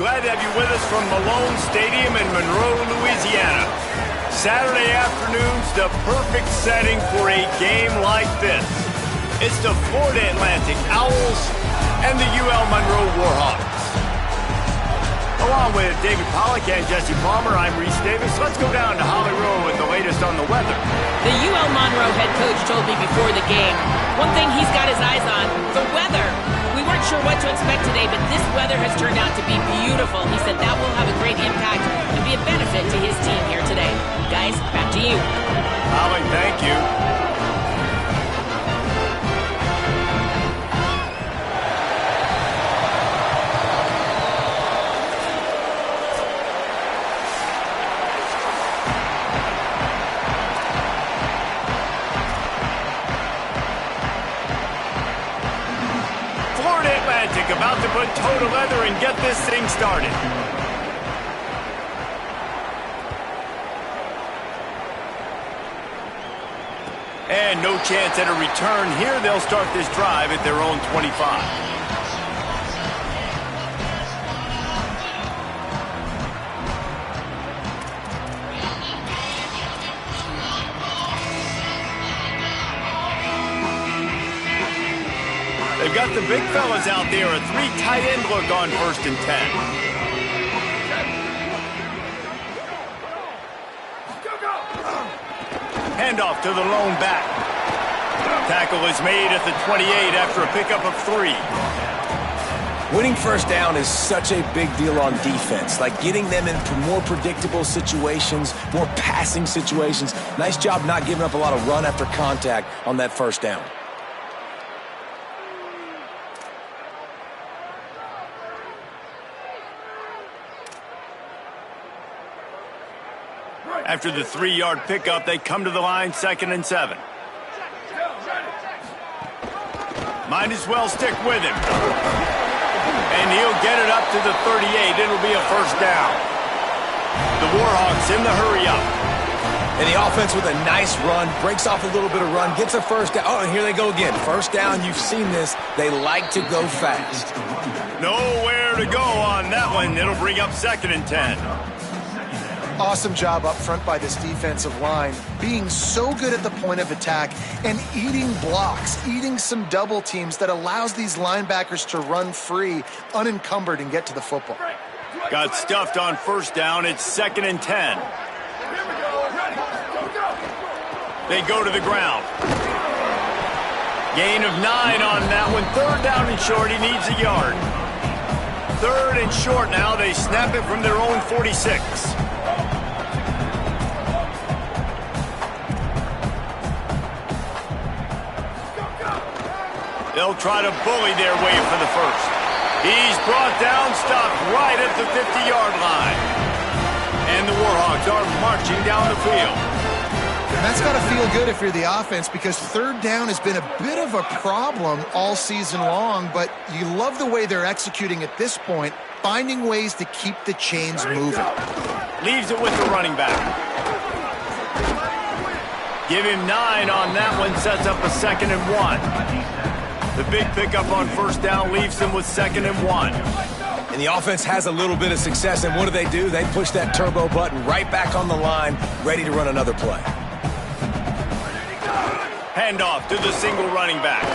Glad to have you with us from Malone Stadium in Monroe, Louisiana. Saturday afternoon's the perfect setting for a game like this. It's the Florida Atlantic Owls and the UL Monroe Warhawks. Along with David Pollack and Jesse Palmer, I'm Reese Davis. Let's go down to Holly Rowe with the latest on the weather. The UL Monroe head coach told me before the game, one thing he's got his eyes on, the weather. We weren't sure what to expect today, but this weather has turned out to be beautiful. He said that will have a great impact and be a benefit to his team here today. Guys, back to you. Holly, thank you. About to put toe to leather and get this thing started. And no chance at a return here. They'll start this drive at their own 25. They've got the big fellas out there, a 3 tight end look on 1st and 10. Handoff to the lone back. Tackle is made at the 28 after a pickup of 3. Winning first down is such a big deal on defense, like getting them into more predictable situations, more passing situations. Nice job not giving up a lot of run after contact on that first down. After the 3-yard pickup, they come to the line, 2nd and 7. Might as well stick with him. And he'll get it up to the 38. It'll be a first down. The Warhawks in the hurry-up. And the offense with a nice run, breaks off a little bit of run, gets a first down. Oh, and here they go again. First down, you've seen this. They like to go fast. Nowhere to go on that one. It'll bring up 2nd and 10. Awesome job up front by this defensive line, being so good at the point of attack and eating blocks, eating some double teams that allows these linebackers to run free, unencumbered, and get to the football. Got stuffed on first down. It's 2nd and 10. They go to the ground. Gain of 9 on that one. 3rd down and short. He needs a yard. 3rd and short now. They snap it from their own 46. They'll try to bully their way for the first. He's brought down, stopped right at the 50-yard line. And the Warhawks are marching down the field. And that's got to feel good if you're the offense, because 3rd down has been a bit of a problem all season long, but you love the way they're executing at this point, finding ways to keep the chains moving. Leaves it with the running back. Give him 9 on that one, sets up a 2nd and 1. The big pickup on first down leaves them with 2nd and 1. And the offense has a little bit of success, and what do? They push that turbo button right back on the line, ready to run another play. Handoff to the single running back.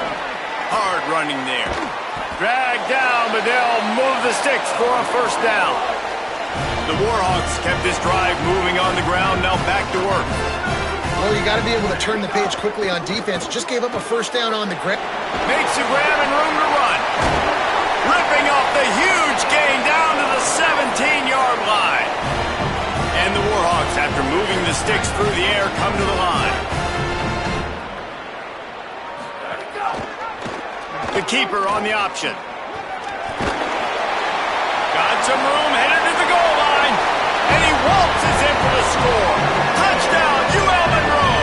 Hard running there. Dragged down, but they'll move the sticks for a first down. The Warhawks kept this drive moving on the ground, now back to work. Well, you got to be able to turn the page quickly on defense. Just gave up a first down on the grab. Makes a grab and room to run. Ripping off the huge gain down to the 17-yard line. And the Warhawks, after moving the sticks through the air, come to the line. The keeper on the option. Got some room, headed to the goal line. And he waltzes in for the score. Touchdown, UL Monroe.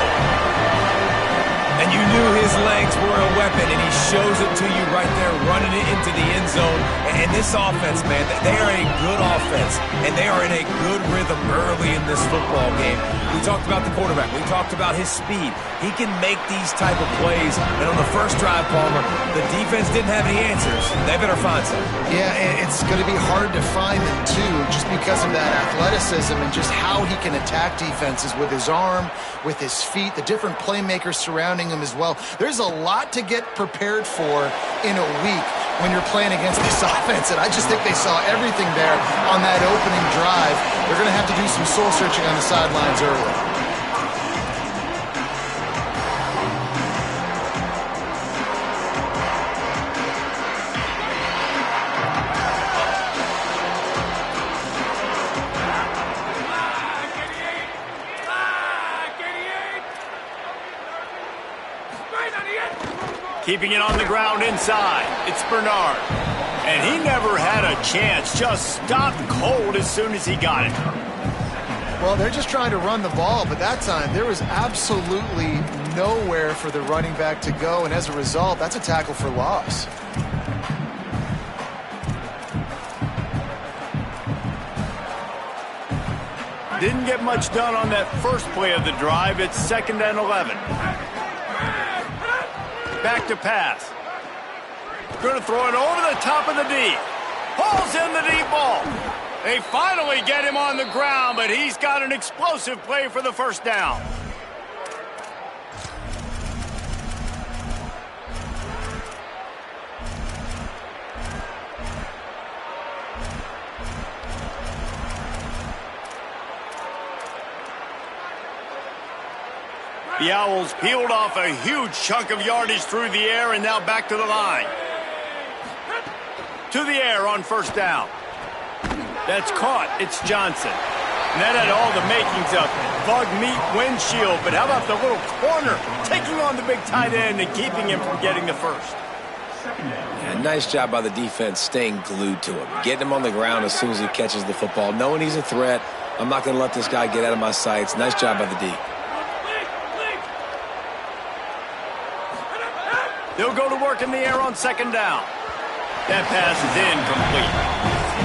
And you knew his legs were a weapon, and he shows it to you right there, running it into the end zone. And this offense, man, they are a good offense, and they are in a good rhythm early in this football game. We talked about the quarterback. We talked about his speed. He can make these type of plays. And on the first drive, Palmer, the defense didn't have any answers. They better find some. Yeah, and it's going to be hard to find them, too, just because of that athleticism and just how he can attack defenses with his arm, with his feet, the different playmakers surrounding him as well. There's a lot to get prepared for in a week when you're playing against this offense, and I just think they saw everything there on that opening drive. They're going to have to do some soul-searching on the sidelines early. Keeping it on the ground inside. It's Bernard. And he never had a chance. Just stopped cold as soon as he got it. Well, they're just trying to run the ball, but that time there was absolutely nowhere for the running back to go, and as a result, that's a tackle for loss. Didn't get much done on that first play of the drive. It's 2nd and 11. Back to pass. Going to throw it over the top of the D. Pulls in the deep ball. They finally get him on the ground, but he's got an explosive play for the first down. The Owls peeled off a huge chunk of yardage through the air and now back to the line. To the air on first down. That's caught. It's Johnson. And that had all the makings of bug meat windshield. But how about the little corner taking on the big tight end and keeping him from getting the first? Yeah, nice job by the defense staying glued to him. Getting him on the ground as soon as he catches the football. Knowing he's a threat. I'm not going to let this guy get out of my sights. Nice job by the D. They'll go to work in the air on second down. That pass is incomplete.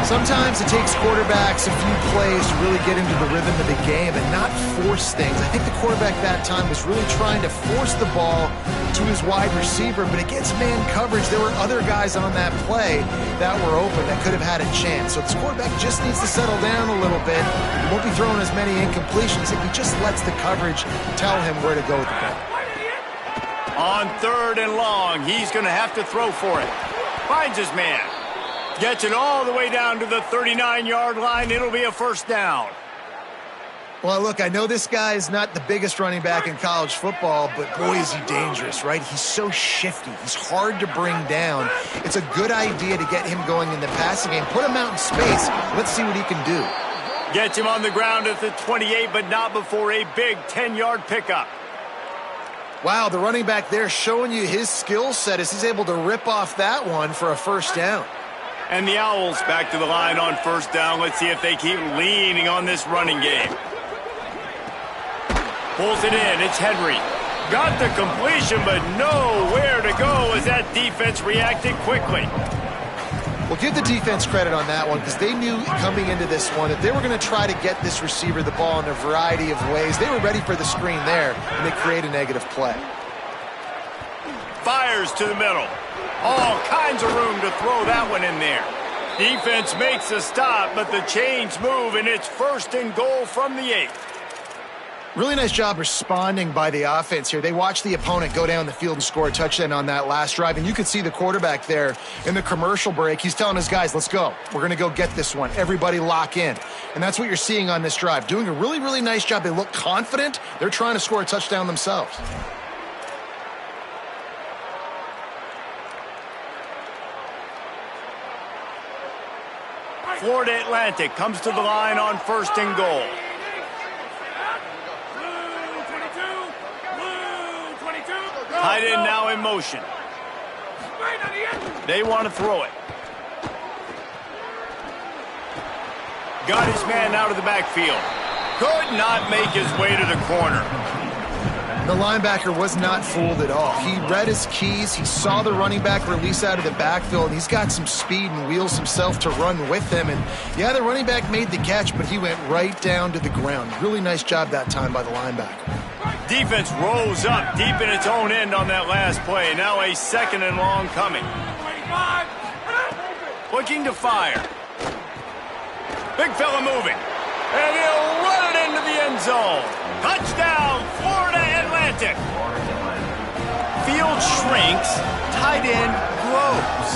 Sometimes it takes quarterbacks a few plays to really get into the rhythm of the game and not force things. I think the quarterback that time was really trying to force the ball to his wide receiver, but against man coverage, there were other guys on that play that were open that could have had a chance. So this quarterback just needs to settle down a little bit. He won't be throwing as many incompletions if he just lets the coverage tell him where to go with the ball. On 3rd and long, he's going to have to throw for it. Finds his man. Gets it all the way down to the 39-yard line. It'll be a first down. Well, look, I know this guy is not the biggest running back in college football, but boy, is he dangerous, right? He's so shifty. He's hard to bring down. It's a good idea to get him going in the passing game. Put him out in space. Let's see what he can do. Gets him on the ground at the 28, but not before a big 10-yard pickup. Wow, the running back there showing you his skill set as he's able to rip off that one for a first down. And the Owls back to the line on first down. Let's see if they keep leaning on this running game. Pulls it in. It's Henry. Got the completion, but nowhere to go as that defense reacted quickly. Well, give the defense credit on that one because they knew coming into this one that they were going to try to get this receiver the ball in a variety of ways. They were ready for the screen there, and they create a negative play. Fires to the middle. All kinds of room to throw that one in there. Defense makes a stop, but the chains move, and it's 1st and goal from the 8. Really nice job responding by the offense here. They watched the opponent go down the field and score a touchdown on that last drive, and you could see the quarterback there in the commercial break. He's telling his guys, let's go. We're going to go get this one. Everybody lock in. And that's what you're seeing on this drive. Doing a really, really nice job. They look confident. They're trying to score a touchdown themselves. Florida Atlantic comes to the line on 1st and goal. Tight end now in motion. They want to throw it. Got his man out of the backfield. Could not make his way to the corner. The linebacker was not fooled at all. He read his keys. He saw the running back release out of the backfield, and he's got some speed and wheels himself to run with him. And, yeah, the running back made the catch, but he went right down to the ground. Really nice job that time by the linebacker. Defense rolls up deep in its own end on that last play. Now a 2nd and long coming. Looking to fire. Big fella moving. And he'll run it into the end zone. Touchdown, Florida Atlantic. Field shrinks, tight end grows.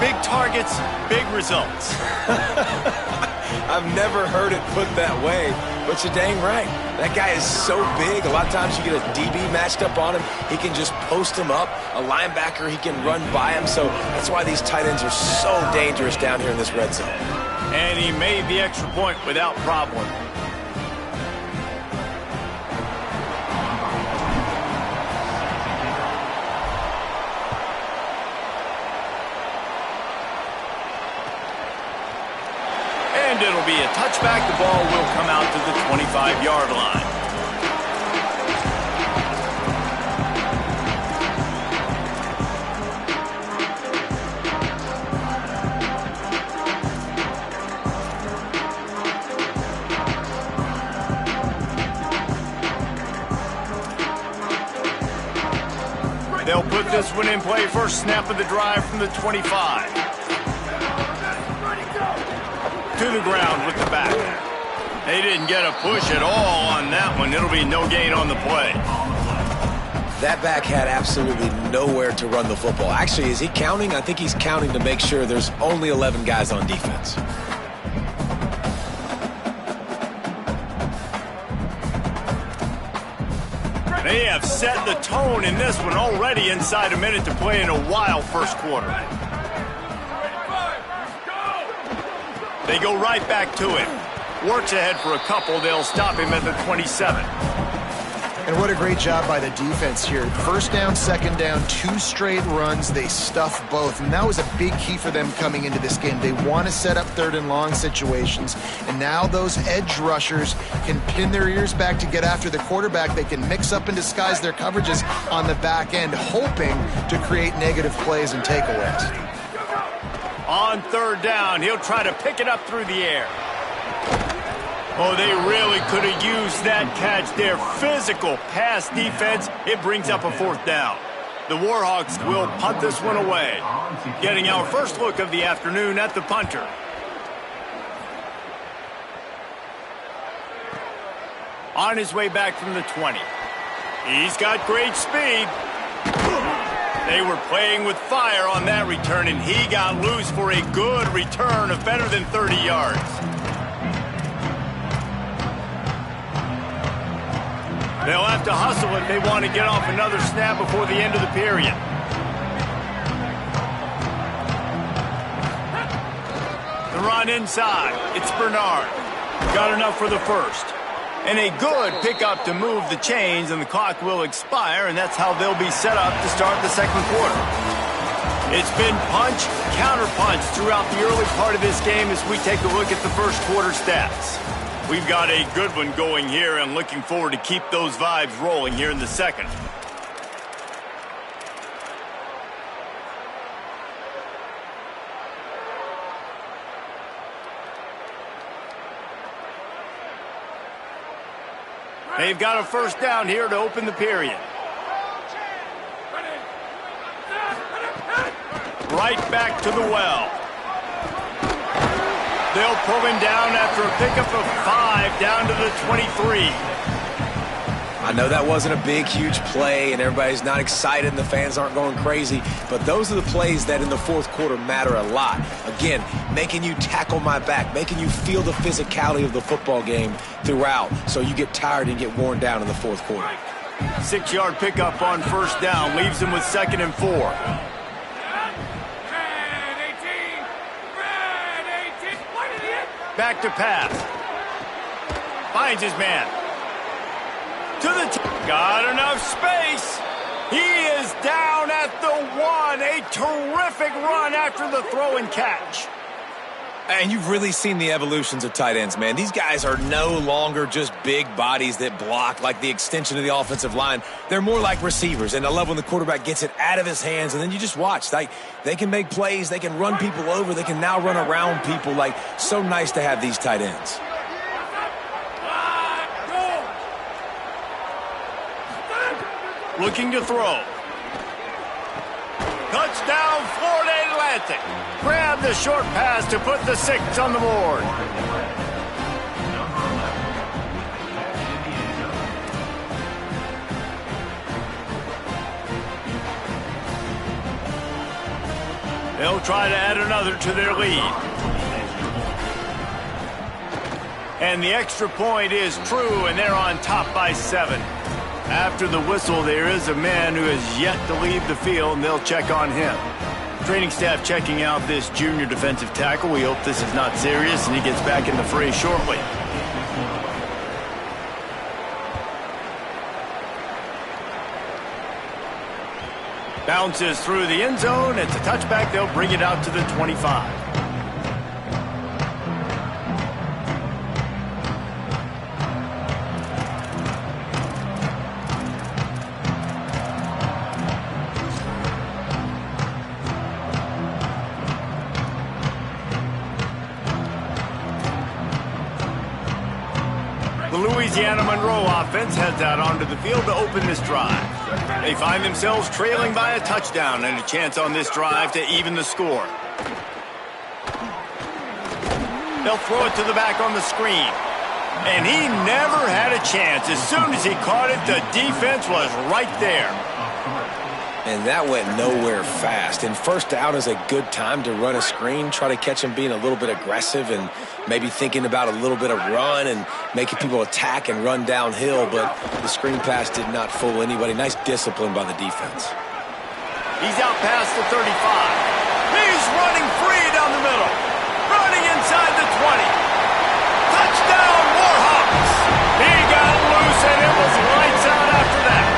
Big targets, big results. I've never heard it put that way, but you're dang right. That guy is so big. A lot of times you get a DB matched up on him. He can just post him up. A linebacker, he can run by him. So that's why these tight ends are so dangerous down here in this red zone. And he made the extra point without problem. And it'll be a touchback. The ball will come out to the 25-yard line. They'll put this one in play. First snap of the drive from the 25. To the ground with the back. They didn't get a push at all on that one. It'll be no gain on the play. That back had absolutely nowhere to run the football. Actually, is he counting? I think he's counting to make sure there's only 11 guys on defense. They have set the tone in this one already inside a minute to play in a wild first quarter. They go right back to it. Works ahead for a couple. They'll stop him at the 27. And what a great job by the defense here. First down, second down, 2 straight runs. They stuff both. And that was a big key for them coming into this game. They want to set up 3rd and long situations. And now those edge rushers can pin their ears back to get after the quarterback. They can mix up and disguise their coverages on the back end, hoping to create negative plays and takeaways. On 3rd down, he'll try to pick it up through the air. Oh, they really could have used that catch there. Physical pass defense. It brings up a 4th down. The Warhawks will punt this one away. Getting our first look of the afternoon at the punter. On his way back from the 20. He's got great speed. They were playing with fire on that return, and he got loose for a good return of better than 30 yards. They'll have to hustle if they want to get off another snap before the end of the period. The run inside. It's Bernard. Got enough for the first. And a good pickup to move the chains, and the clock will expire, and that's how they'll be set up to start the second quarter. It's been punch, counter-punch throughout the early part of this game as we take a look at the first quarter stats. We've got a good one going here and looking forward to keep those vibes rolling here in the second. They've got a first down here to open the period. Right back to the well. They'll pull him down after a pickup of 5 down to the 23. I know that wasn't a big, huge play, and everybody's not excited, and the fans aren't going crazy, but those are the plays that in the fourth quarter matter a lot. Again, making you tackle my back, making you feel the physicality of the football game throughout, so you get tired and get worn down in the fourth quarter. 6-yard pickup on first down leaves them with 2nd and 4. Back to pass. Finds his man. To the got enough space. He is down at the 1. A terrific run after the throw and catch. And you've really seen the evolutions of tight ends, man. These guys are no longer just big bodies that block like the extension of the offensive line. They're more like receivers, and I love when the quarterback gets it out of his hands, and then you just watch. Like, they can make plays. They can run people over. They can now run around people. Like, so nice to have these tight ends. Looking to throw. Touchdown, Florida Atlantic. Grab the short pass to put the 6 on the board. They'll try to add another to their lead. And the extra point is true, and they're on top by 7. After the whistle, there is a man who has yet to leave the field, and they'll check on him. Training staff checking out this junior defensive tackle. We hope this is not serious, and he gets back in the fray shortly. Bounces through the end zone. It's a touchback. They'll bring it out to the 25. Louisiana Monroe offense heads out onto the field to open this drive. They find themselves trailing by a touchdown and a chance on this drive to even the score. They'll throw it to the back on the screen. And he never had a chance. As soon as he caught it, the defense was right there. And that went nowhere fast. And first down is a good time to run a screen, try to catch him being a little bit aggressive and maybe thinking about a little bit of run and making people attack and run downhill. But the screen pass did not fool anybody. Nice discipline by the defense. He's out past the 35. He's running free down the middle. Running inside the 20. Touchdown, Warhawks. He got loose and it was lights out after that.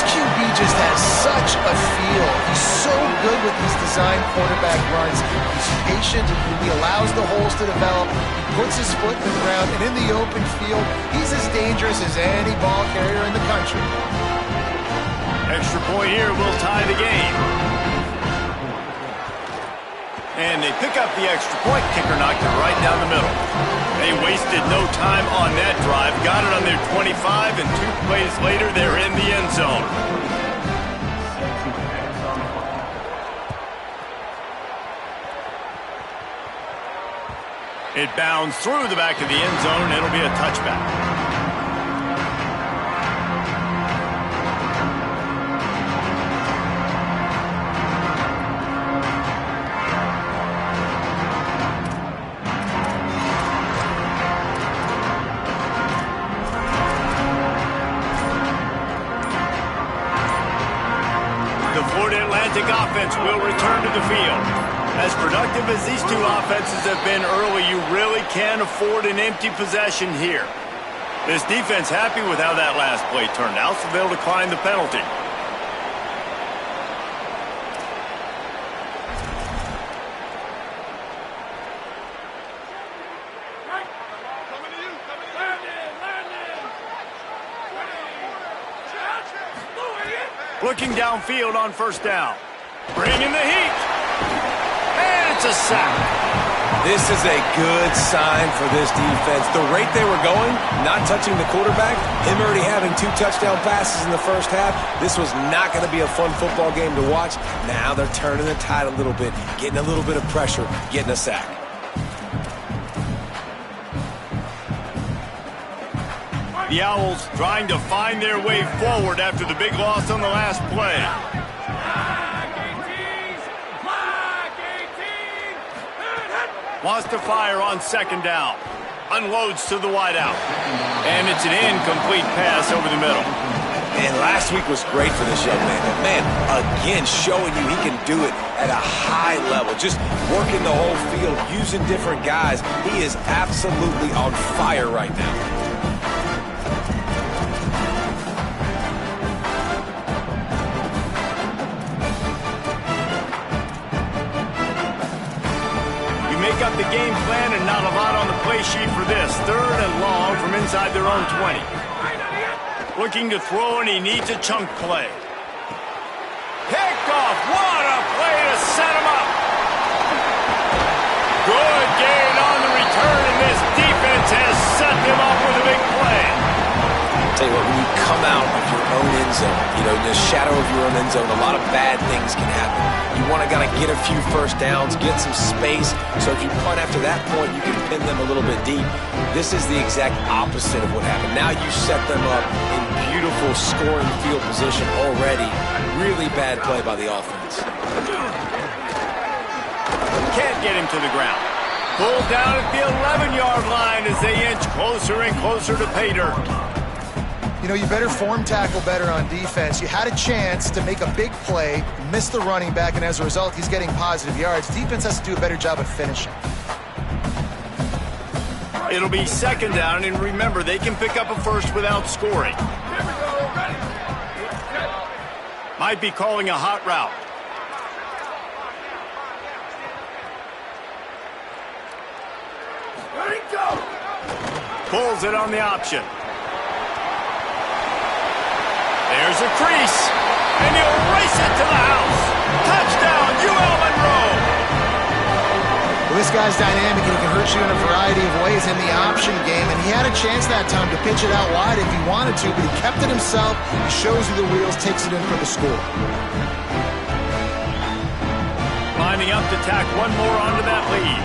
QB just has such a feel. He's so good with these design quarterback runs. He's patient. He allows the holes to develop. He puts his foot in the ground, and in the open field, he's as dangerous as any ball carrier in the country. Extra point here will tie the game. And they pick up the extra point. Kicker knocked it right down the middle. They wasted no time on that drive. Got it on their 25, and 2 plays later, they're in the end zone. It bounds through the back of the end zone. It'll be a touchback. Offense will return to the field. As productive as these two offenses have been early, you really can't afford an empty possession here. This defense happy with how that last play turned out, so they'll decline the penalty. Looking downfield on first down. Bringing the heat. And it's a sack. This is a good sign for this defense. The rate they were going, not touching the quarterback, him already having 2 touchdown passes in the first half, this was not going to be a fun football game to watch. Now they're turning the tide a little bit, getting a little bit of pressure, getting a sack. The Owls trying to find their way forward after the big loss on the last play. Wants to fire on second down. Unloads to the wideout. And it's an incomplete pass over the middle. And last week was great for this young man. But man, again, showing you he can do it at a high level. Just working the whole field, using different guys. He is absolutely on fire right now. make up the game plan and not a lot on the play sheet for this. 3rd and long from inside their own 20. Looking to throw, and he needs a chunk play. Picked off. What a play to set him up. Good gain on the return, and this defense has set them up with a big play. Tell you what, when you come out of your own end zone, you know, in the shadow of your own end zone, a lot of bad things can happen. You want to get a few first downs, get some space, so if you punt after that point, you can pin them a little bit deep. This is the exact opposite of what happened. Now you set them up in beautiful scoring field position already. Really bad play by the offense. Can't get him to the ground. Pulled down at the 11-yard line as they inch closer and closer to pay dirt. You know, you better form tackle better on defense. You had a chance to make a big play, miss the running back, and as a result, he's getting positive yards. Defense has to do a better job of finishing. It'll be 2nd down, and remember, they can pick up a first without scoring. Might be calling a hot route. Pulls it on the option. There's a crease, and he'll race it to the house. Touchdown, ULM. Well, this guy's dynamic, and he can hurt you in a variety of ways in the option game, and he had a chance that time to pitch it out wide if he wanted to, but he kept it himself. He shows you the wheels, takes it in for the score. Lining up to tack one more onto that lead.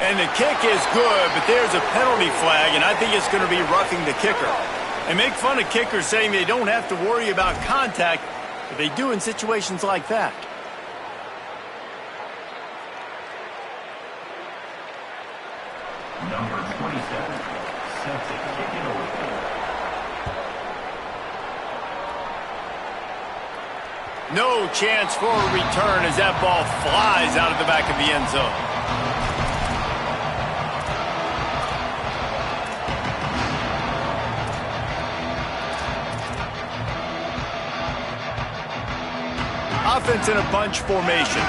And the kick is good, but there's a penalty flag, and I think it's going to be roughing the kicker. They make fun of kickers saying they don't have to worry about contact, but they do in situations like that. Number 27, set to kick it away. No chance for a return as that ball flies out of the back of the end zone. Offense in a bunch formation.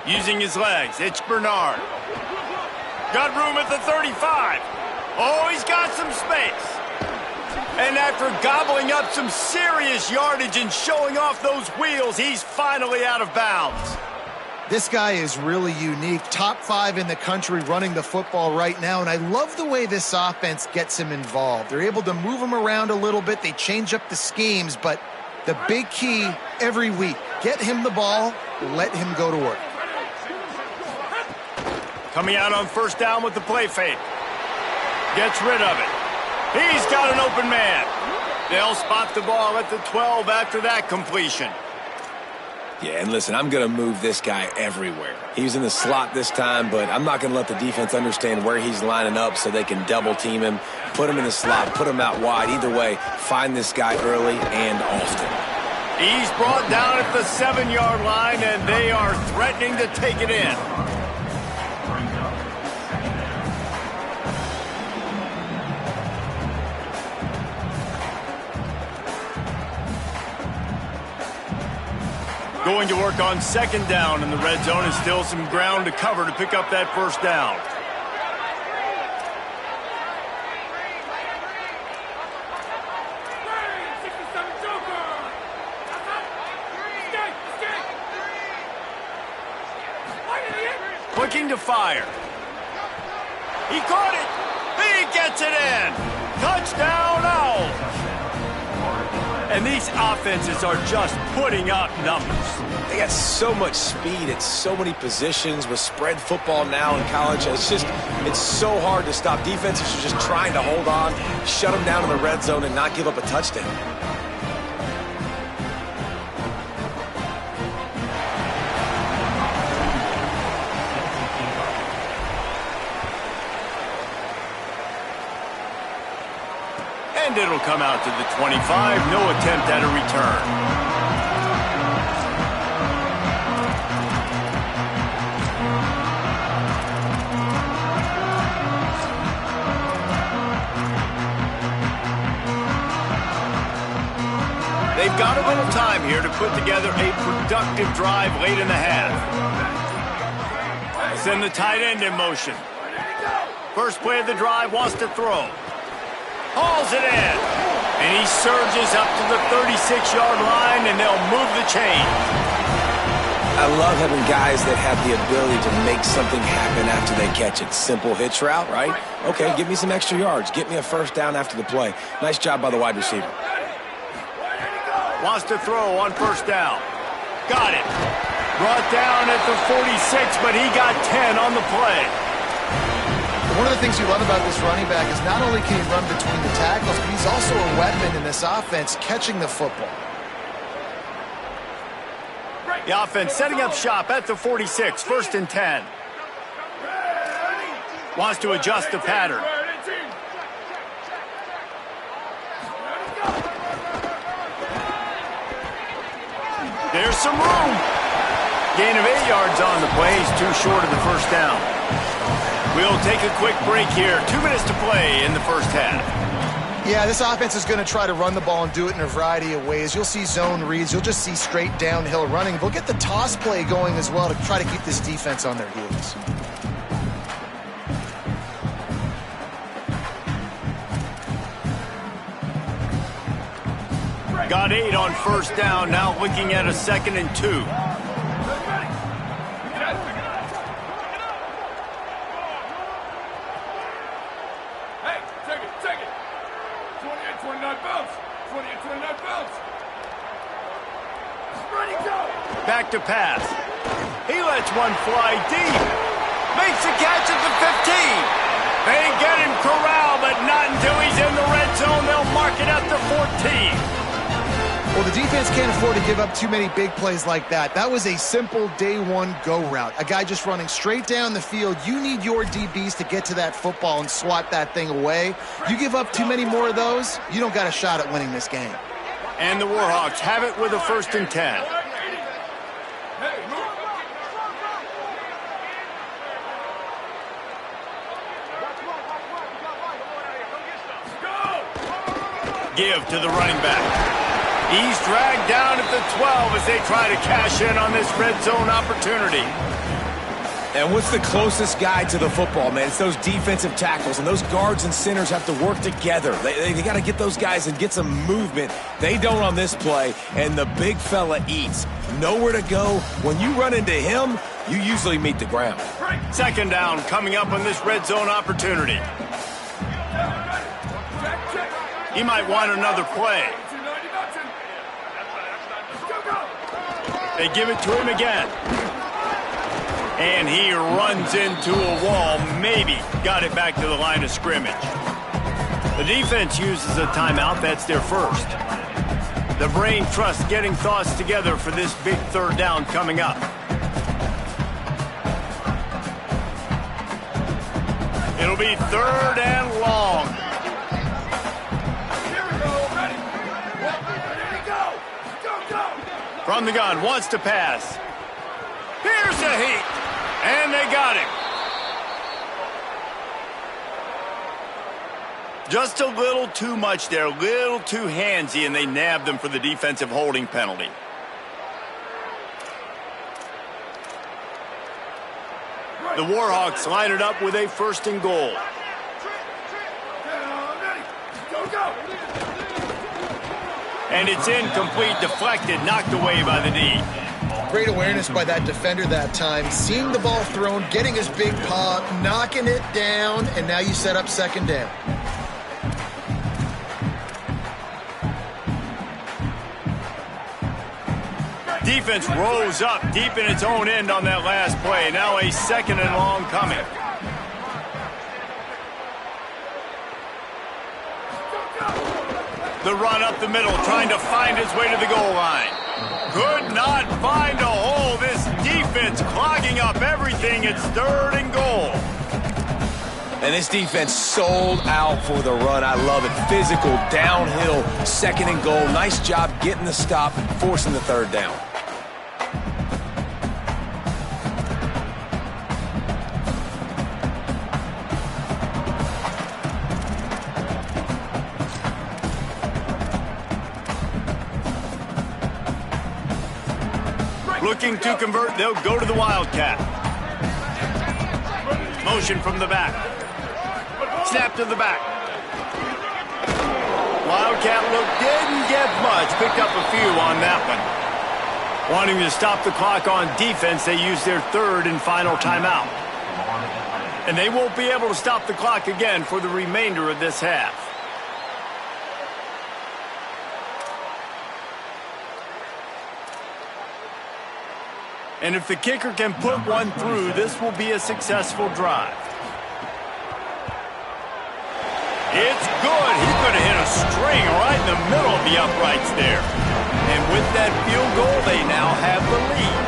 Using his legs, it's Bernard. Got room at the 35. Oh, he's got some space. And after gobbling up some serious yardage and showing off those wheels, he's finally out of bounds. This guy is really unique. Top 5 in the country running the football right now, and I love the way this offense gets him involved. They're able to move him around a little bit. They change up the schemes, but the big key every week, get him the ball, let him go to work. Coming out on 1st down with the play fake. Gets rid of it. He's got an open man. They'll spot the ball at the 12 after that completion. Yeah, and listen, I'm going to move this guy everywhere. He was in the slot this time, but I'm not going to let the defense understand where he's lining up so they can double team him, put him in the slot, put him out wide. Either way, find this guy early and often. He's brought down at the 7-yard line, and they are threatening to take it in. Going to work on 2nd down in the red zone, and still some ground to cover to pick up that 1st down. Looking to fire. He caught it. He gets it in. Touchdown, Owls. And these offenses are just putting up numbers. They got so much speed at so many positions with spread football now in college. It's so hard to stop. Defenses are just trying to hold on, shut them down in the red zone, and not give up a touchdown. And it'll come out to the 25. No attempt at a return. They've got a little time here to put together a productive drive late in the half. Send the tight end in motion. First play of the drive, wants to throw. Hauls it in. And he surges up to the 36-yard line, and they'll move the chain. I love having guys that have the ability to make something happen after they catch it. Simple hitch route, right? Okay, give me some extra yards. Get me a first down after the play. Nice job by the wide receiver. Wants to throw on first down. Got it. Brought down at the 46, but he got 10 on the play. One of the things you love about this running back is not only can he run between the tackles, but he's also a weapon in this offense, catching the football. The offense setting up shop at the 46, first and 10. Wants to adjust the pattern. There's some room. Gain of 8 yards on the play. He's too short of the first down. We'll take a quick break here. 2 minutes to play in the first half. Yeah, this offense is going to try to run the ball and do it in a variety of ways. You'll see zone reads. You'll just see straight downhill running. They'll get the toss play going as well to try to keep this defense on their heels. Got 8 on first down. Now looking at a 2nd and 2. Back to pass. He lets one fly deep. Makes the catch at the 15. They get him corralled, but not until he's in the red zone. They'll mark it at the 14. Well, the defense can't afford to give up too many big plays like that. That was a simple day one go route. A guy just running straight down the field. You need your DBs to get to that football and swat that thing away. You give up too many more of those, you don't got a shot at winning this game. And the Warhawks have it with a 1st and 10. Give to the running back. He's dragged down at the 12 as they try to cash in on this red zone opportunity. And what's the closest guy to the football, man? It's those defensive tackles, and those guards and centers have to work together. They got to get those guys and get some movement. They don't on this play, and the big fella eats. Nowhere to go. When you run into him, you usually meet the ground. 2nd down coming up on this red zone opportunity. He might want another play. They give it to him again. And he runs into a wall. Maybe got it back to the line of scrimmage. The defense uses a timeout. That's their first. The brain trust getting thoughts together for this big 3rd down coming up. It'll be 3rd and long. From the gun, wants to pass. Here's the heat. And they got him. Just a little too much there, a little too handsy, and they nabbed them for the defensive holding penalty. The Warhawks line it up with a 1st and goal. And it's incomplete, deflected, knocked away by the D. Great awareness by that defender that time. Seeing the ball thrown, getting his big paw, knocking it down, and now you set up 2nd down. Defense rose up deep in its own end on that last play. Now a 2nd and long coming. The run up the middle, trying to find his way to the goal line. Could not find a hole. This defense clogging up everything. It's 3rd and goal. And this defense sold out for the run. I love it. Physical, downhill, 2nd and goal. Nice job getting the stop, forcing the 3rd down. Looking to convert, they'll go to the Wildcat. Motion from the back. Snap to the back. Wildcat look didn't get much. Picked up a few on that one. Wanting to stop the clock on defense, they use their third and final timeout. And they won't be able to stop the clock again for the remainder of this half. And if the kicker can put one through, this will be a successful drive. It's good. He could have hit a string right in the middle of the uprights there. And with that field goal, they now have the lead.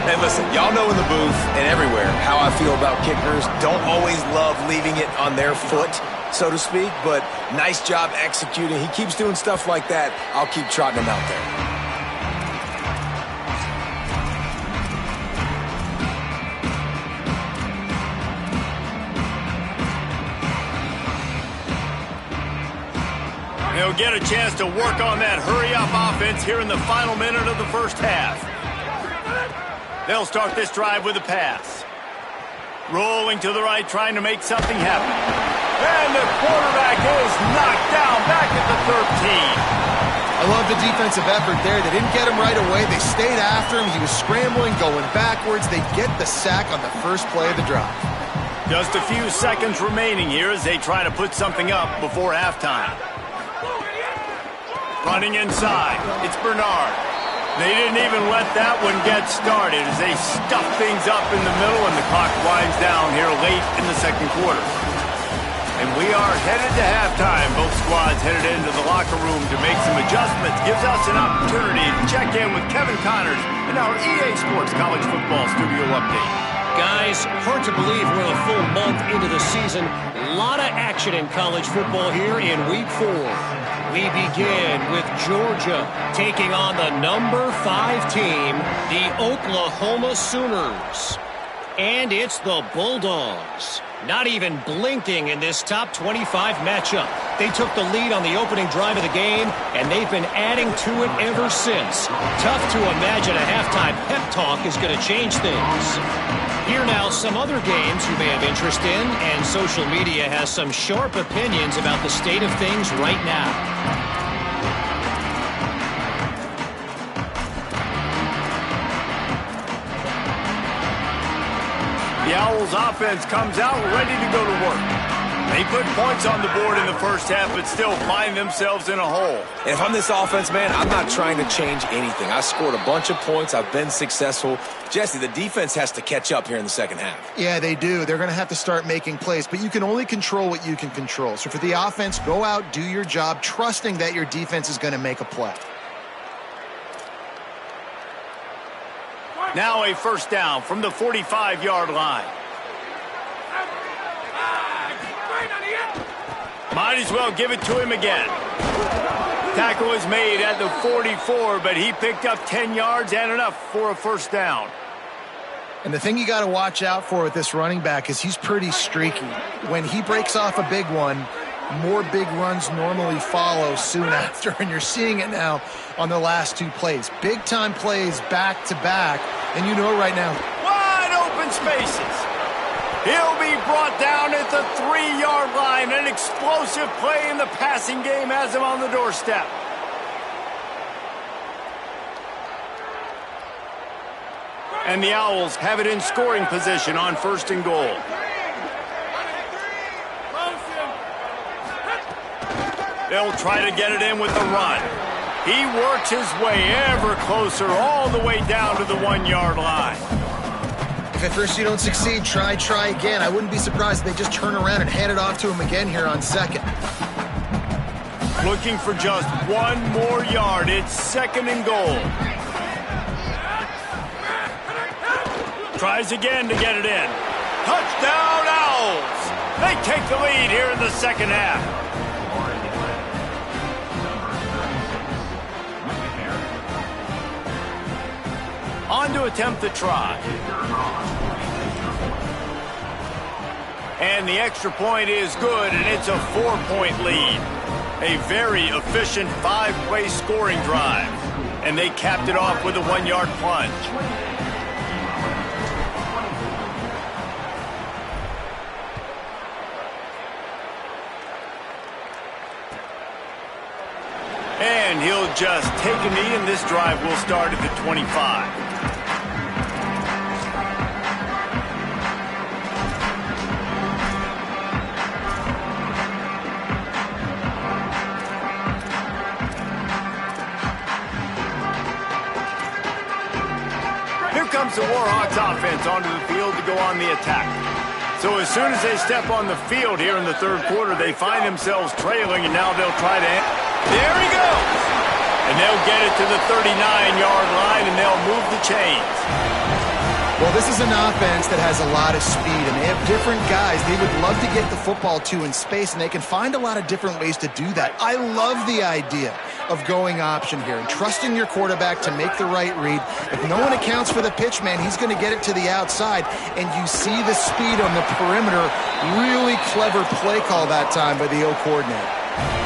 Hey, listen, y'all know in the booth and everywhere how I feel about kickers. Don't always love leaving it on their foot, so to speak, but nice job executing. He keeps doing stuff like that. I'll keep trotting him out there. They'll get a chance to work on that hurry-up offense here in the final minute of the first half. They'll start this drive with a pass. Rolling to the right, trying to make something happen. And the quarterback is knocked down back at the 13. I love the defensive effort there. They didn't get him right away. They stayed after him. He was scrambling, going backwards. They get the sack on the first play of the drive. Just a few seconds remaining here as they try to put something up before halftime. Running inside, it's Bernard. They didn't even let that one get started as they stuff things up in the middle and the clock winds down here late in the second quarter. And we are headed to halftime. Both squads headed into the locker room to make some adjustments. Gives us an opportunity to check in with Kevin Connors in our EA Sports College Football Studio Update. Guys, hard to believe we're a full month into the season. A lot of action in college football here in Week 4. We begin with Georgia taking on the number 5 team, the Oklahoma Sooners. And it's the Bulldogs. Not even blinking in this top 25 matchup. They took the lead on the opening drive of the game, and they've been adding to it ever since. Tough to imagine a halftime pep talk is going to change things. Here now, some other games you may have interest in, and social media has some sharp opinions about the state of things right now. The Owls offense comes out ready to go to work. They put points on the board in the first half, but still find themselves in a hole. And if I'm this offense, man, I'm not trying to change anything. I scored a bunch of points. I've been successful. Jesse, the defense has to catch up here in the second half. Yeah, they do. They're going to have to start making plays, but you can only control what you can control. So for the offense, go out, do your job, trusting that your defense is going to make a play. Now a first down from the 45-yard line. Might as well give it to him again. Tackle is made at the 44, but he picked up 10 yards and enough for a first down. And the thing you got to watch out for with this running back is he's pretty streaky. When he breaks off a big one, more big runs normally follow soon after, and you're seeing it now on the last 2 plays. Big-time plays back-to-back, and you know right now. Wide open spaces. He'll be brought down at the 3-yard line. An explosive play in the passing game has him on the doorstep. And the Owls have it in scoring position on first and goal. They'll try to get it in with the run. He works his way ever closer all the way down to the 1-yard line. If at first you don't succeed, try again. I wouldn't be surprised if they just turn around and hand it off to him again here on second. Looking for just 1 more yard. It's second and goal. Tries again to get it in. Touchdown, Owls! They take the lead here in the second half. On to attempt the try. And the extra point is good, and it's a 4-point lead. A very efficient 5-play scoring drive. and they capped it off with a 1-yard plunge. And he'll just take a knee, and this drive will start at the 25. Comes the Warhawks offense onto the field to go on the attack. So as soon as they step on the field here in the third quarter, they find themselves trailing, and now they'll try to... There he goes! And they'll get it to the 39-yard line, and they'll move the chains. Well, this is an offense that has a lot of speed, and they have different guys they would love to get the football to in space, and they can find a lot of different ways to do that. I love the idea of going option here and trusting your quarterback to make the right read. If no one accounts for the pitch, man, he's going to get it to the outside, and you see the speed on the perimeter. Really clever play call that time by the O coordinator.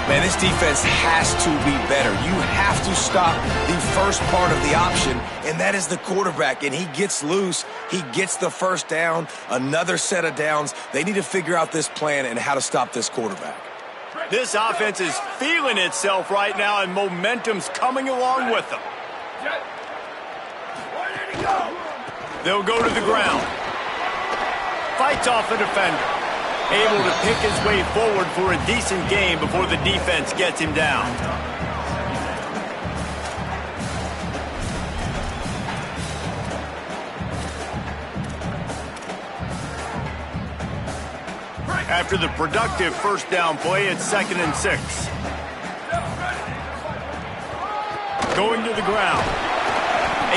Man, this defense has to be better. You have to stop the first part of the option, and that is the quarterback. And he gets loose. He gets the first down, another set of downs. They need to figure out this plan and how to stop this quarterback. This offense is feeling itself right now, and momentum's coming along with them. They'll go to the ground. Fights off the defender. Able to pick his way forward for a decent gain before the defense gets him down. After the productive first down play, it's 2nd and 6. Going to the ground.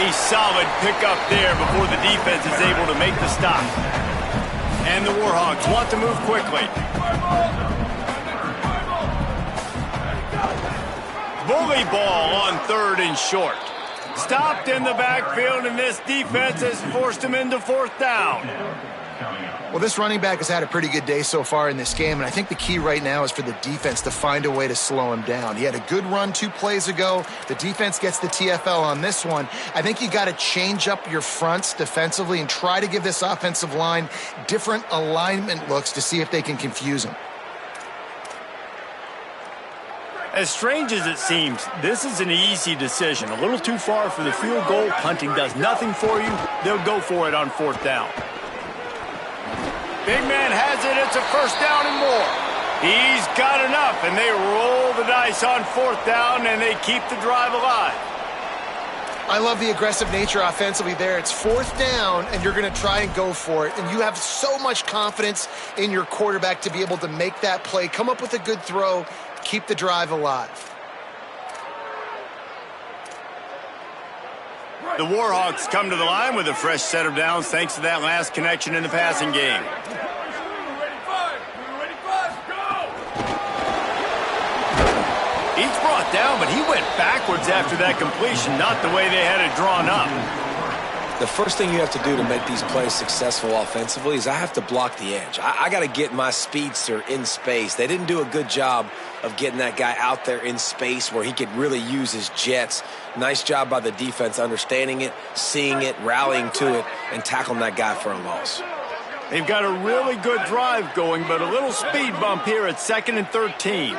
A solid pickup there before the defense is able to make the stop. And the Warhawks want to move quickly. Bully ball on 3rd and short. Stopped in the backfield, and this defense has forced him into 4th down. Well, this running back has had a pretty good day so far in this game, and I think the key right now is for the defense to find a way to slow him down. He had a good run 2 plays ago. The defense gets the TFL on this one. I think you got to change up your fronts defensively and try to give this offensive line different alignment looks to see if they can confuse him. As strange as it seems, this is an easy decision. A little too far for the field goal. Punting does nothing for you. They'll go for it on 4th down. Big man has it. It's a 1st down and more. He's got enough, and they roll the dice on 4th down, and they keep the drive alive. I love the aggressive nature offensively there. It's 4th down, and you're going to try and go for it. And you have so much confidence in your quarterback to be able to make that play, come up with a good throw, keep the drive alive. The Warhawks come to the line with a fresh set of downs thanks to that last connection in the passing game. He's brought down, but he went backwards after that completion, not the way they had it drawn up. The first thing you have to do to make these plays successful offensively is I have to block the edge. I got to get my speedster in space. They didn't do a good job of getting that guy out there in space where he could really use his jets. Nice job by the defense understanding it, seeing it, rallying to it, and tackling that guy for a loss. They've got a really good drive going, but a little speed bump here at 2nd and 13.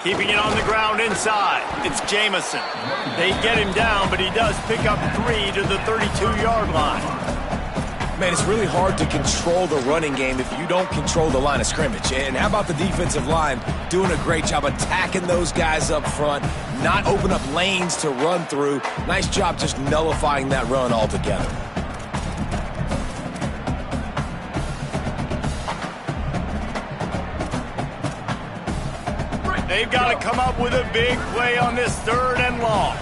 Keeping it on the ground inside. It's Jamison. They get him down, but he does pick up 3 to the 32-yard line. Man, it's really hard to control the running game if you don't control the line of scrimmage. And how about the defensive line doing a great job attacking those guys up front, not open up lanes to run through. Nice job just nullifying that run altogether. They've got to come up with a big play on this 3rd and long.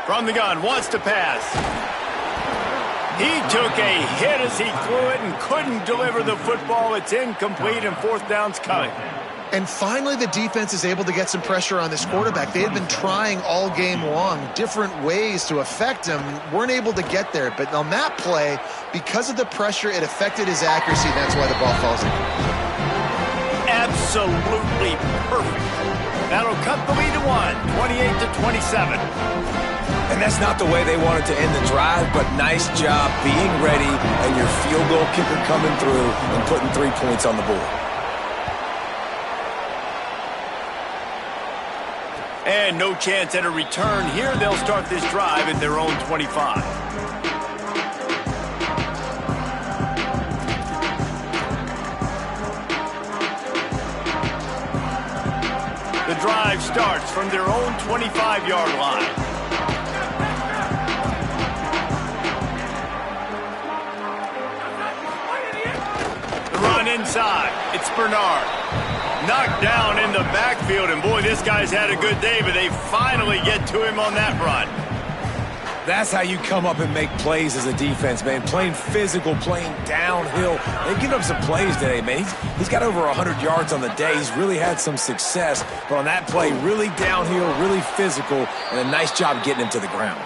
From the gun, wants to pass. He took a hit as he threw it and couldn't deliver the football. It's incomplete, and 4th down's coming. And finally, the defense is able to get some pressure on this quarterback. They had been trying all game long different ways to affect him, weren't able to get there. But on that play, because of the pressure, it affected his accuracy. That's why the ball falls in. Absolutely perfect. That'll cut the lead to 28-27. And that's not the way they wanted to end the drive, but nice job being ready and your field goal kicker coming through and putting 3 points on the board. And no chance at a return here. They'll start this drive at their own 25. The drive starts from their own 25-yard line. The run inside. It's Bernard. Knocked down in the backfield, and boy, this guy's had a good day, but they finally get to him on that run. That's how you come up and make plays as a defense, man. Playing physical, playing downhill. They've given up some plays today, man. He's got over 100 yards on the day. He's really had some success. But on that play, really downhill, really physical, and a nice job getting him to the ground.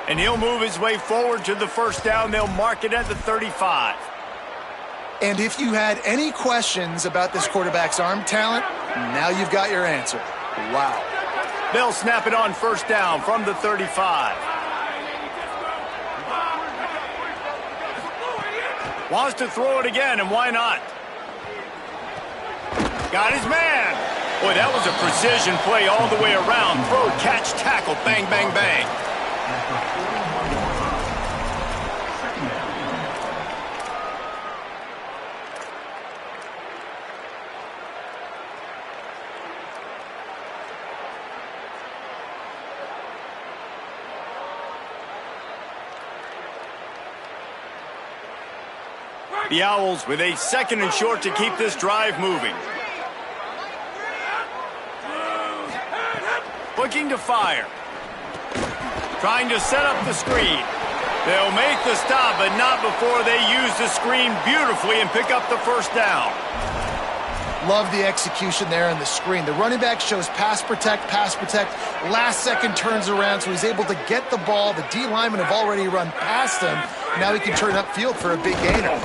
And he'll move his way forward to the first down. They'll mark it at the 35. And if you had any questions about this quarterback's arm talent, now you've got your answer. Wow. They'll snap it on first down from the 35. Wants to throw it again, and why not? Got his man. Boy, that was a precision play all the way around. Throw, catch, tackle, bang, bang, bang. The Owls with a 2nd and short to keep this drive moving. Looking to fire. Trying to set up the screen. They'll make the stop, but not before they use the screen beautifully and pick up the first down. Love the execution there on the screen. The running back shows pass protect, last second turns around, so he's able to get the ball. The D linemen have already run past him. Now he can turn upfield for a big gainer.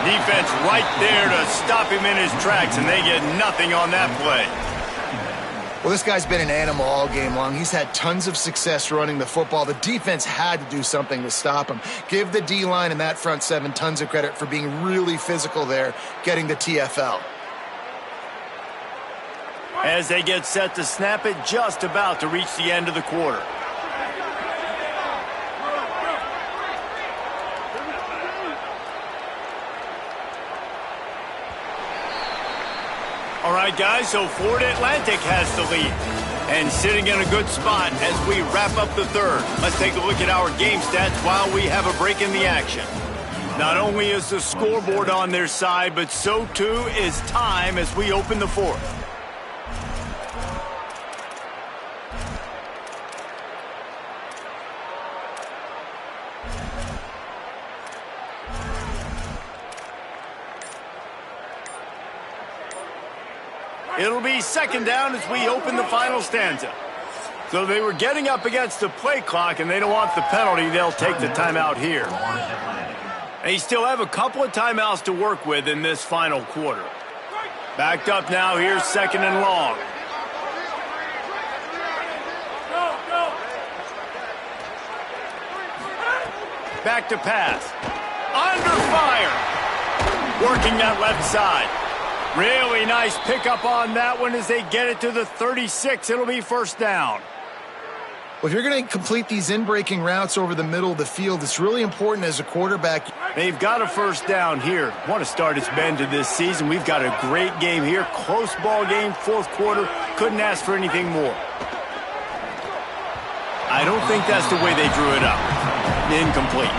Defense right there to stop him in his tracks, and they get nothing on that play. Well, this guy's been an animal all game long. He's had tons of success running the football. The defense had to do something to stop him. Give the D-line and that front seven tons of credit for being really physical there, getting the TFL. As they get set to snap it, just about to reach the end of the quarter. All right, guys, so Florida Atlantic has the lead and sitting in a good spot as we wrap up the third. Let's take a look at our game stats while we have a break in the action. Not only is the scoreboard on their side, but so too is time as we open the fourth. It'll be 2nd down as we open the final stanza. So they were getting up against the play clock, and they don't want the penalty. They'll take the timeout here. They still have a couple of timeouts to work with in this final quarter. Backed up now, here's 2nd and long. Back to pass. Under fire. Working that left side. Really nice pickup on that one as they get it to the 36. It'll be 1st down. Well, if you're going to complete these in-breaking routes over the middle of the field, it's really important as a quarterback. They've got a 1st down here. What a start it's been to this season. We've got a great game here. Close ball game, 4th quarter. Couldn't ask for anything more. I don't think that's the way they drew it up. Incomplete.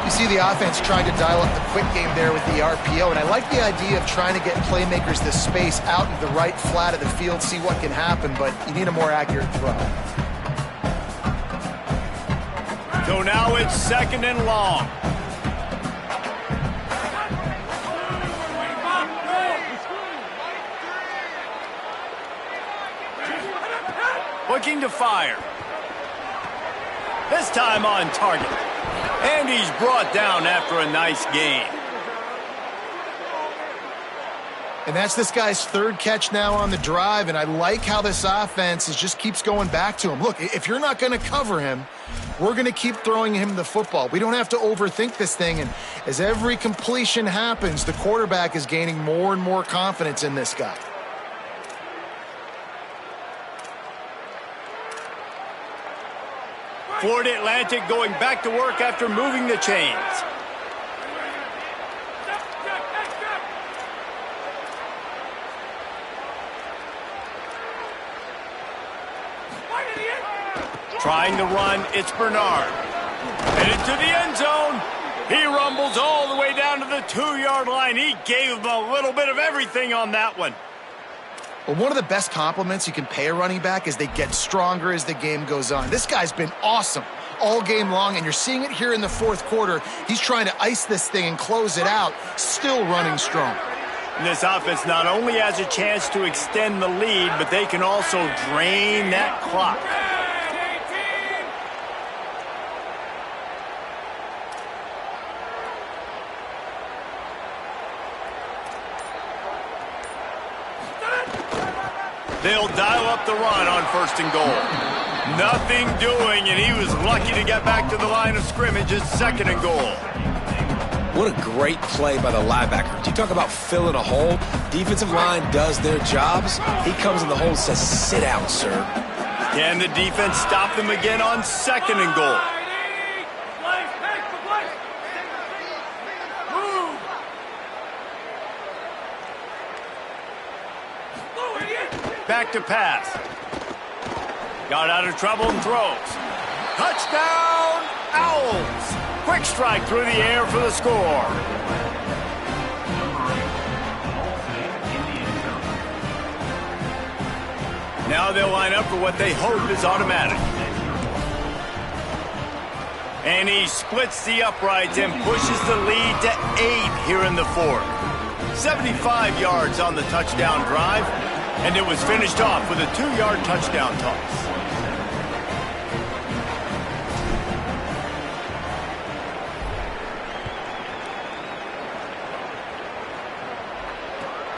You see the offense trying to dial up the quick game there with the RPO, and I like the idea of trying to get playmakers the space out in the right flat of the field, see what can happen, but you need a more accurate throw. So now it's 2nd and long. looking to fire. This time on target. And he's brought down after a nice gain. And that's this guy's third catch now on the drive, and I like how this offense just keeps going back to him. Look, if you're not going to cover him, we're going to keep throwing him the football. We don't have to overthink this thing, and as every completion happens, the quarterback is gaining more and more confidence in this guy. Florida Atlantic going back to work after moving the chains. Trying to run, it's Bernard. Headed to the end zone. He rumbles all the way down to the 2-yard line. He gave him a little bit of everything on that one. Well, one of the best compliments you can pay a running back is they get stronger as the game goes on. This guy's been awesome all game long, and you're seeing it here in the fourth quarter. He's trying to ice this thing and close it out, still running strong. And this offense not only has a chance to extend the lead, but they can also drain that clock. They'll dial up the run on 1st and goal. Nothing doing, and he was lucky to get back to the line of scrimmage at 2nd and goal. What a great play by the linebacker. You talk about filling a hole. Defensive line does their jobs. He comes in the hole and says, sit down, sir. Can the defense stop them again on 2nd and goal? Back to pass. Got out of trouble and throws. Touchdown, Owls. Quick strike through the air for the score. Now they'll line up for what they hope is automatic. And he splits the uprights and pushes the lead to 8 here in the fourth. 75 yards on the touchdown drive. And it was finished off with a 2-yard touchdown toss.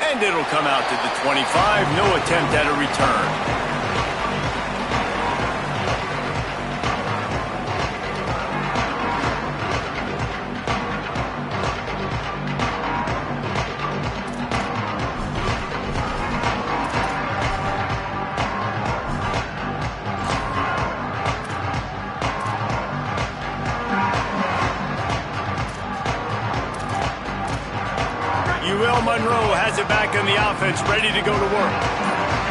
And it'll come out to the 25. No attempt at a return. Has it back in the offense, ready to go to work.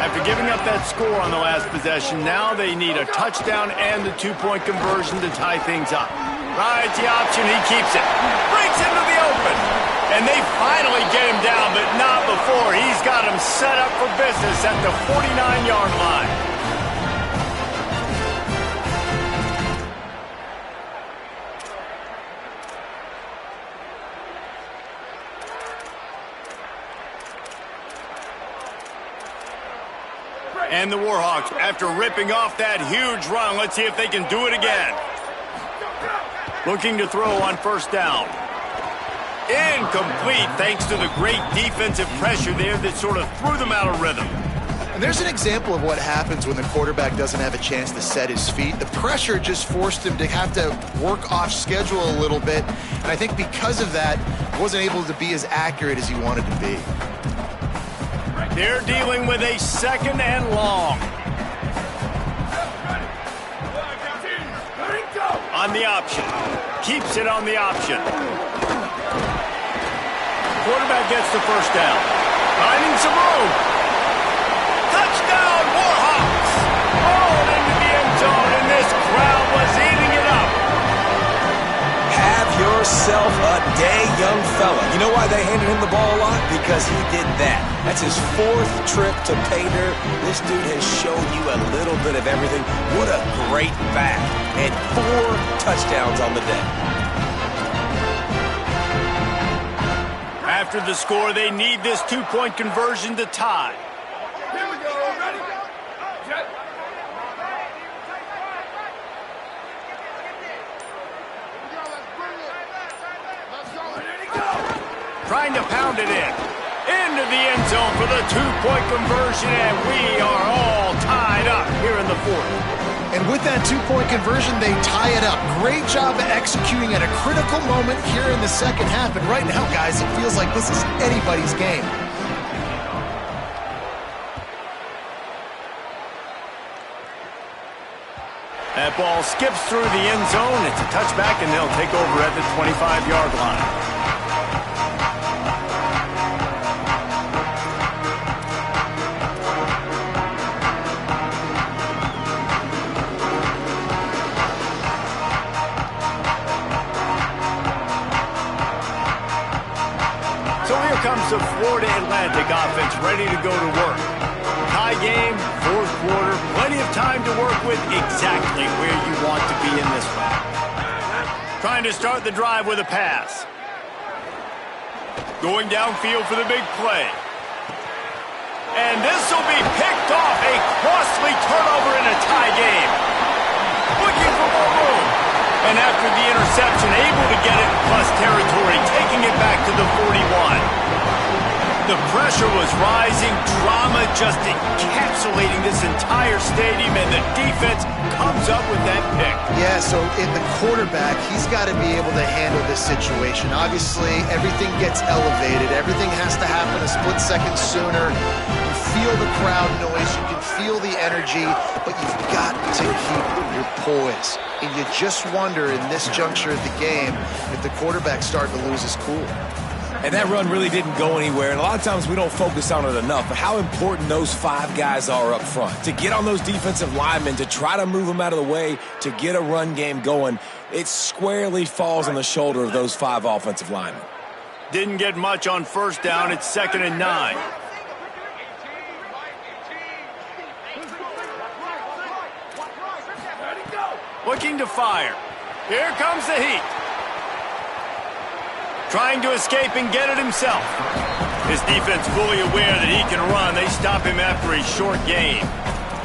After giving up that score on the last possession, now they need a touchdown and the 2-point conversion to tie things up. Rides the option, he keeps it. Breaks into the open. And they finally get him down, but not before. He's got him set up for business at the 49-yard line. And the Warhawks, after ripping off that huge run, let's see if they can do it again. Looking to throw on 1st down. Incomplete, thanks to the great defensive pressure there that sort of threw them out of rhythm. And there's an example of what happens when the quarterback doesn't have a chance to set his feet. The pressure just forced him to have to work off schedule a little bit. And I think because of that, wasn't able to be as accurate as he wanted to be. They're dealing with a 2nd and long. On the option. Keeps it on the option. Quarterback gets the 1st down. Finding some room. Touchdown, Warhawks! Rolled into the end zone, and this crowd was eating it up. Have yourself a day, young fella. You know why they handed him the ball a lot? Because he did that. That's his 4th trip to pay dirt. This dude has shown you a little bit of everything. What a great back. And 4 touchdowns on the day. After the score, they need this 2-point conversion to tie. Here we go. Ready? Jet. Trying to pound it in. Into the end zone for the two-point conversion, and we are all tied up here in the fourth. And with that two-point conversion, they tie it up. Great job of executing at a critical moment here in the second half. And right now, guys, it feels like this is anybody's game. That ball skips through the end zone. It's a touchback, and they'll take over at the 25-yard line. So here comes the Florida Atlantic offense ready to go to work. Tie game, fourth quarter, plenty of time to work with, exactly where you want to be in this one. Trying to start the drive with a pass. Going downfield for the big play. And this will be picked off, a costly turnover in a tie game. Looking for more room. And after the interception, able to get it in plus territory, taking it back to the 41. The pressure was rising, drama just encapsulating this entire stadium, and the defense comes up with that pick. Yeah, so in the quarterback, he's got to be able to handle this situation. Obviously, everything gets elevated. Everything has to happen a split second sooner. You feel the crowd noise. You can feel the energy, but you've got to keep your poise. And you just wonder in this juncture of the game if the quarterback's starting to lose his cool. And that run really didn't go anywhere. And a lot of times we don't focus on it enough, but how important those five guys are up front. To get on those defensive linemen, to try to move them out of the way, to get a run game going, it squarely falls on the shoulder of those five offensive linemen. Didn't get much on first down. It's 2nd and 9. Looking to fire. Here comes the heat. Trying to escape and get it himself. His defense fully aware that he can run. They stop him after a short gain.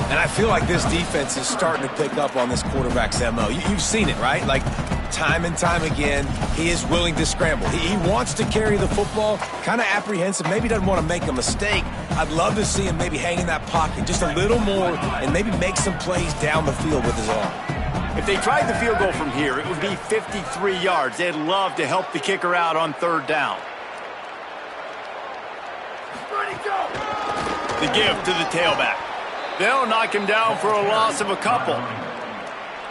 And I feel like this defense is starting to pick up on this quarterback's MO. You've seen it, right? Like, time and time again, he is willing to scramble. He wants to carry the football, kind of apprehensive, maybe doesn't want to make a mistake. I'd love to see him maybe hang in that pocket just a little more and maybe make some plays down the field with his arm. If they tried the field goal from here, it would be 53 yards. They'd love to help the kicker out on third down. The give to the tailback. They'll knock him down for a loss of a couple.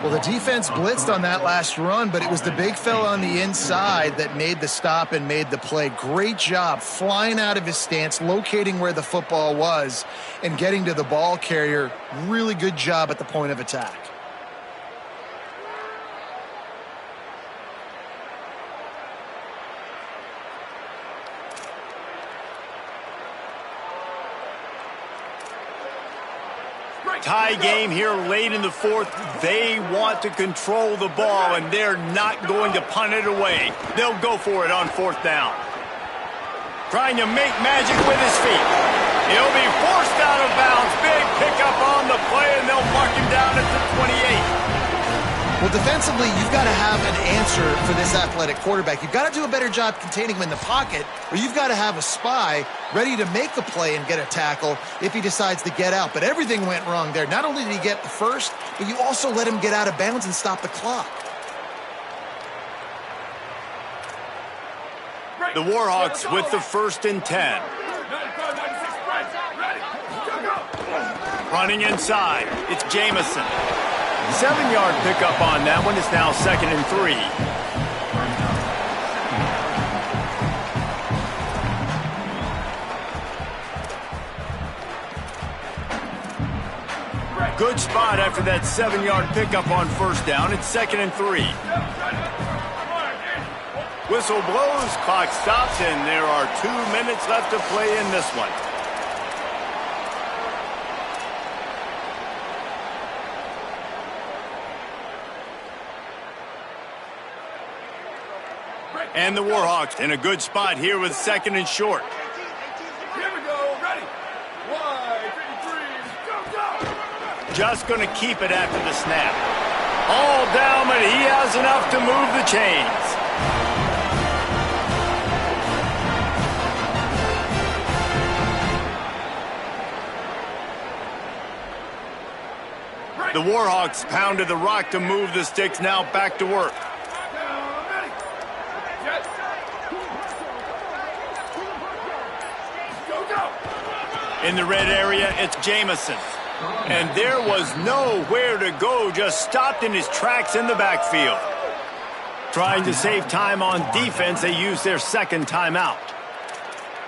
Well, the defense blitzed on that last run, but it was the big fella on the inside that made the stop and made the play. Great job flying out of his stance, locating where the football was, and getting to the ball carrier. Really good job at the point of attack. Tie game here late in the fourth. They want to control the ball, and they're not going to punt it away. They'll go for it on fourth down. Trying to make magic with his feet. He'll be forced out of bounds. Big pickup on the play, and they'll mark him down at the 28. Well, defensively, you've got to have an answer for this athletic quarterback. You've got to do a better job containing him in the pocket, or you've got to have a spy ready to make the play and get a tackle if he decides to get out. But everything went wrong there. Not only did he get the first, but you also let him get out of bounds and stop the clock. The Warhawks with the 1st and 10. Running inside, it's Jamison. 7-yard pickup on that one. It's now 2nd and 3. Good spot after that 7-yard pickup on first down. It's 2nd and 3. Whistle blows, clock stops, and there are 2 minutes left to play in this one. And the Warhawks in a good spot here with 2nd and short. Here we go, ready. 1, 2, 3, go, go. Just going to keep it after the snap. All down, but he has enough to move the chains. The Warhawks pounded the rock to move the sticks, now back to work. In the red area, it's Jamison. And there was nowhere to go, just stopped in his tracks in the backfield. Trying to save time on defense, they used their second timeout.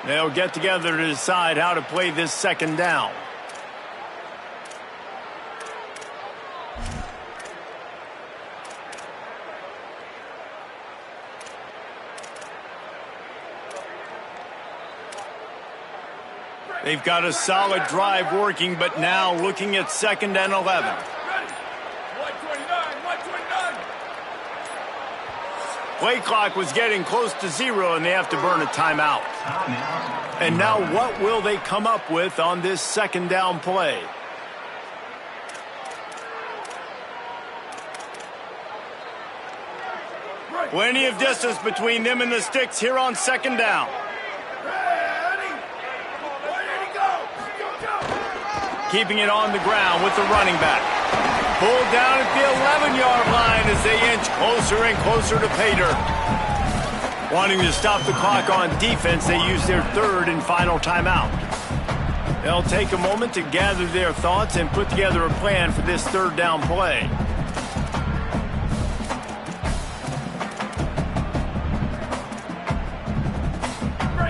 They'll get together to decide how to play this second down. They've got a solid drive working, but now looking at 2nd and 11. Play clock was getting close to 0, and they have to burn a timeout. And now what will they come up with on this 2nd down play? Plenty of distance between them and the sticks here on 2nd down. Keeping it on the ground with the running back. Pulled down at the 11-yard line as they inch closer and closer to pay dirt. Wanting to stop the clock on defense, they use their 3rd and final timeout. They'll take a moment to gather their thoughts and put together a plan for this 3rd down play.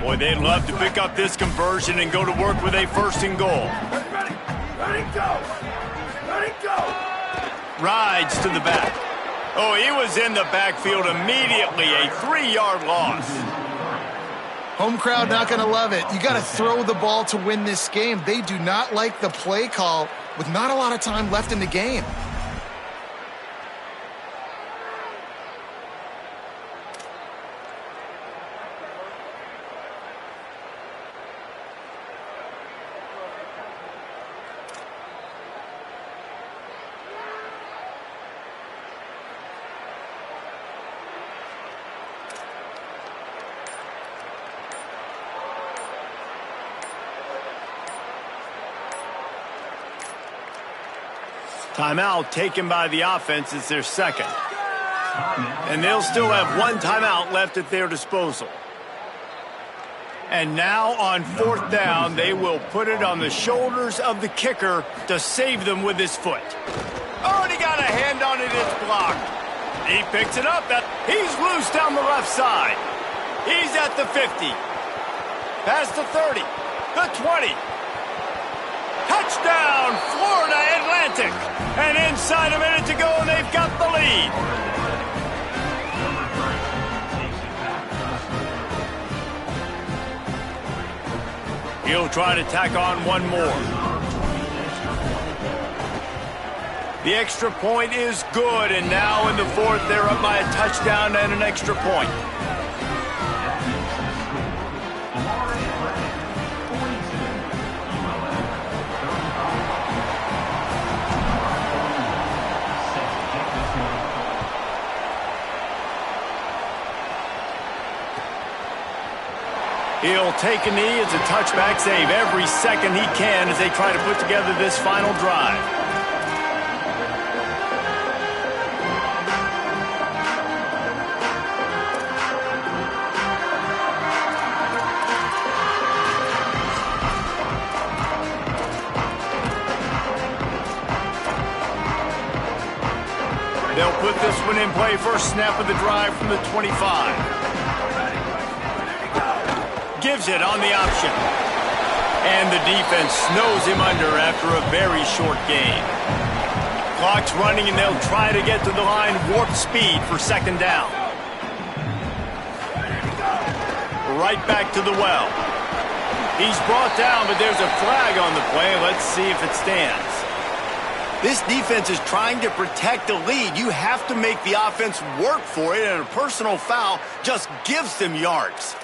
Boy, they'd love to pick up this conversion and go to work with a 1st and goal. Let it go! Let it go! Rides to the back. Oh, he was in the backfield immediately. A 3-yard loss. Home crowd not going to love it. You got to throw the ball to win this game. They do not like the play call with not a lot of time left in the game. Timeout taken by the offense. It's their 2nd. And they'll still have 1 timeout left at their disposal. And now on 4th down, they will put it on the shoulders of the kicker to save them with his foot. Already got a hand on it, it's blocked. He picks it up. He's loose down the left side. He's at the 50. Past the 30. The 20. Touchdown, Florida Atlantic. And inside a minute to go, and they've got the lead. He'll try to tack on one more. The extra point is good, and now in the 4th, they're up by a touchdown and an extra point. He'll take a knee. It's a touchback save every second he can as they try to put together this final drive. They'll put this one in play. First snap of the drive from the 25. Gives it on the option. And the defense snows him under after a very short game. Clock's running, and they'll try to get to the line warp speed for 2nd down. Right back to the well. He's brought down, but there's a flag on the play. Let's see if it stands. This defense is trying to protect the lead. You have to make the offense work for it, and a personal foul just gives them yards.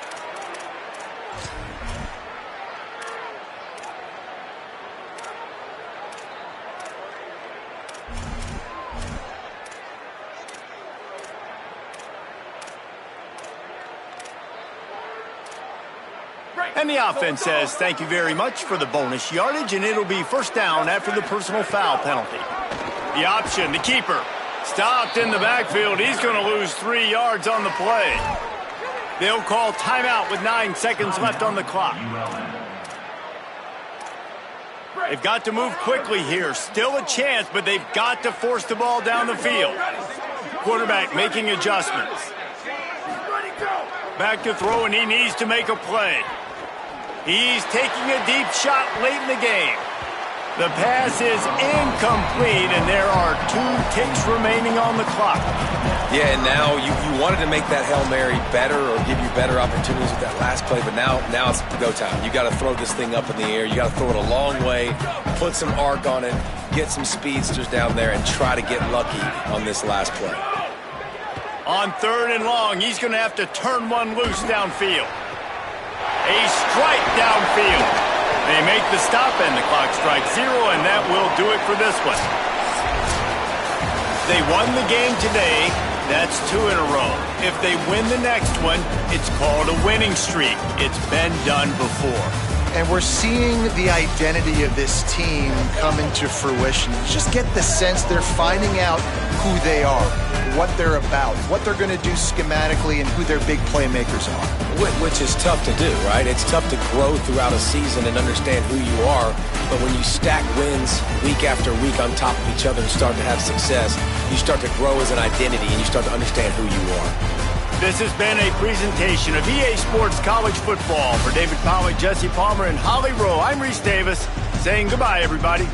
And the offense says thank you very much for the bonus yardage, and it'll be 1st down after the personal foul penalty. The option, the keeper. Stopped in the backfield. He's going to lose 3 yards on the play. They'll call timeout with 9 seconds left on the clock. They've got to move quickly here. Still a chance, but they've got to force the ball down the field. Quarterback making adjustments. Back to throw, and he needs to make a play. He's taking a deep shot late in the game. The pass is incomplete, and there are 2 ticks remaining on the clock. Yeah, and now you wanted to make that Hail Mary better or give you better opportunities with that last play, but now it's go time. You got to throw this thing up in the air. You got to throw it a long way, put some arc on it, get some speedsters down there, and try to get lucky on this last play. On 3rd and long, he's going to have to turn one loose downfield. A strike downfield. They make the stop, and the clock strikes 0, and that will do it for this one. They won the game today. That's 2 in a row. If they win the next one, it's called a winning streak. It's been done before. And we're seeing the identity of this team come into fruition. You just get the sense they're finding out who they are, what they're about, what they're going to do schematically, and who their big playmakers are. Which is tough to do, right? It's tough to grow throughout a season and understand who you are. But when you stack wins week after week on top of each other and start to have success, you start to grow as an identity and you start to understand who you are. This has been a presentation of EA Sports College Football. For David Pollack, Jesse Palmer, and Holly Rowe, I'm Reese Davis, saying goodbye, everybody.